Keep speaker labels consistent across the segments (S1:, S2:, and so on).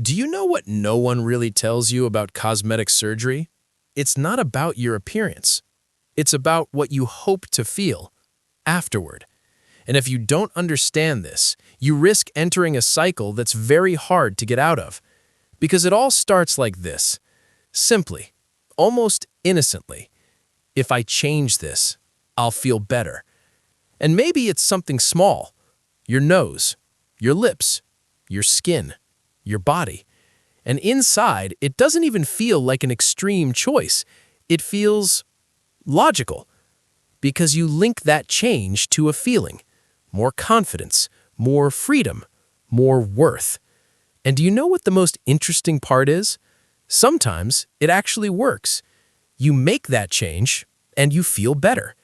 S1: Do you know what no one really tells you about cosmetic surgery? It's not about your appearance. It's about what you hope to feel afterward. And if you don't understand this, you risk entering a cycle that's very hard to get out of. Because it all starts like this, simply, almost innocently. If I change this, I'll feel better. And maybe it's something small, your nose, your lips, your skin, your body. And inside, it doesn't even feel like an extreme choice. It feels logical because you link that change to a feeling, more confidence, more freedom, more worth. And do you know what the most interesting part is? Sometimes it actually works. You make that change and you feel better.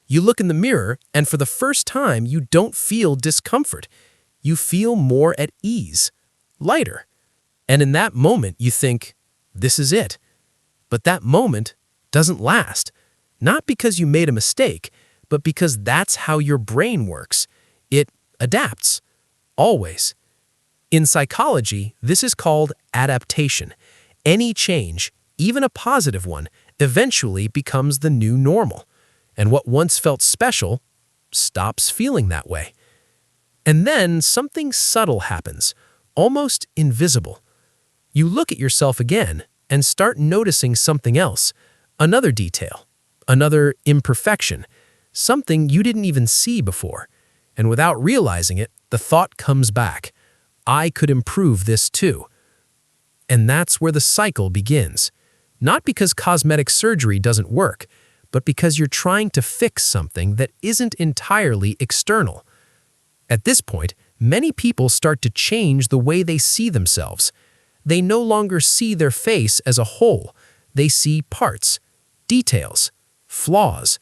S1: You look in the mirror and for the first time, you don't feel discomfort. You feel more at ease, lighter. And in that moment, you think, this is it. But that moment doesn't last. Not because you made a mistake, but because that's how your brain works. It adapts. Always. In psychology, this is called adaptation. Any change, even a positive one, eventually becomes the new normal. And what once felt special stops feeling that way. And then something subtle happens, almost invisible. You look at yourself again and start noticing something else, another detail, another imperfection, something you didn't even see before. And without realizing it, the thought comes back, I could improve this too. And that's where the cycle begins. Not because cosmetic surgery doesn't work, but because you're trying to fix something that isn't entirely external. At this point, many people start to change the way they see themselves. They no longer see their face as a whole. They see parts, details, flaws.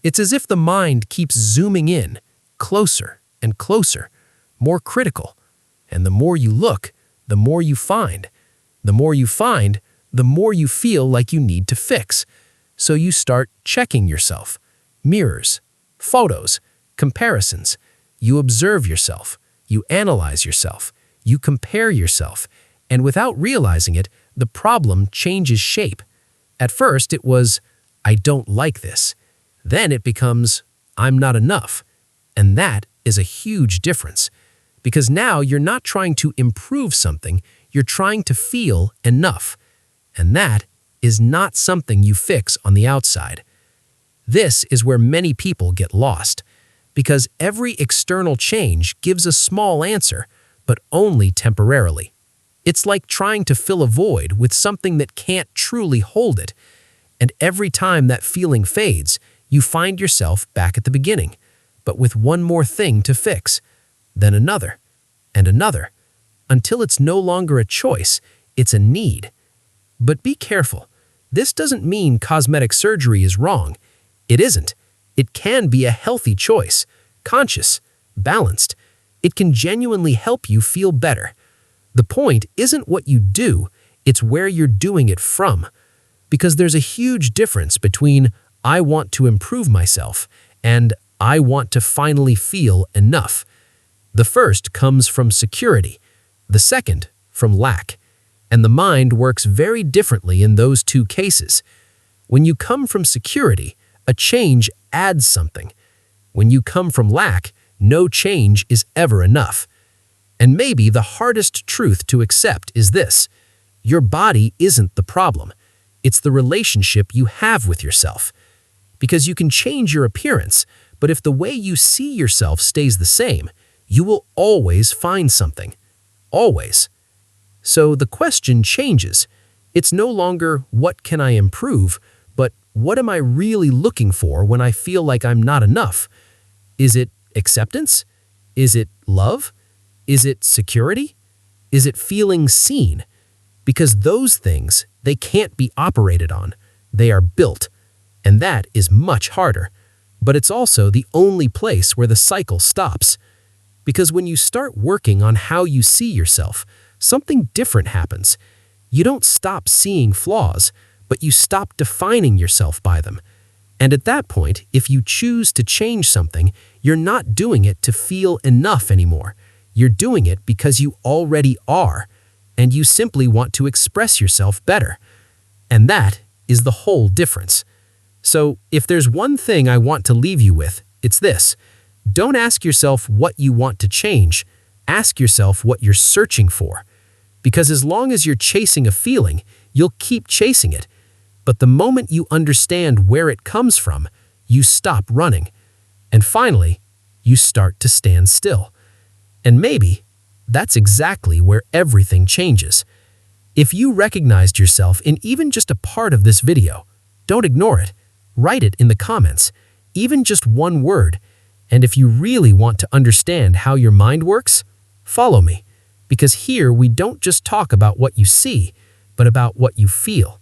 S1: It's as if the mind keeps zooming in, closer and closer, more critical. And the more you look, the more you find. The more you find, the more you feel like you need to fix. So you start checking yourself. Mirrors, photos, comparisons. You observe yourself. You analyze yourself. You compare yourself. And without realizing it, the problem changes shape. At first, it was, I don't like this. Then it becomes, I'm not enough. And that is a huge difference. Because now you're not trying to improve something, you're trying to feel enough. And that is not something you fix on the outside. This is where many people get lost. Because every external change gives a small answer, but only temporarily. It's like trying to fill a void with something that can't truly hold it. And every time that feeling fades, you find yourself back at the beginning, but with one more thing to fix, then another, and another, until it's no longer a choice, it's a need. But be careful. This doesn't mean cosmetic surgery is wrong. It isn't. It can be a healthy choice, conscious, balanced. It can genuinely help you feel better. The point isn't what you do, it's where you're doing it from. Because there's a huge difference between I want to improve myself and I want to finally feel enough. The first comes from security, the second from lack. And the mind works very differently in those two cases. When you come from security, a change adds something. When you come from lack, no change is ever enough. And maybe the hardest truth to accept is this: your body isn't the problem. It's the relationship you have with yourself. Because you can change your appearance, but if the way you see yourself stays the same, you will always find something. Always. So the question changes. It's no longer, what can I improve, but what am I really looking for when I feel like I'm not enough? Is it acceptance? Is it love? Is it security? Is it feeling seen? Because those things, they can't be operated on. They are built. And that is much harder. But it's also the only place where the cycle stops. Because when you start working on how you see yourself, something different happens. You don't stop seeing flaws, but you stop defining yourself by them. And at that point, if you choose to change something, you're not doing it to feel enough anymore. You're doing it because you already are.
S2: and you simply want to express yourself better. And that is the whole difference. So, if there's one thing I want to leave you with, it's this. Don't ask yourself what you want to change. Ask yourself what you're searching for. Because as long as you're chasing a feeling, you'll keep chasing it. But the moment you understand where it comes from, you stop running. And finally, you start to stand still. And maybe that's exactly where everything changes. If you recognized yourself in even just a part of this video, don't ignore it. Write it in the comments, even just one word. And if you really want to understand how your mind works, follow me. Because here we don't just talk about what you see, but about what you feel.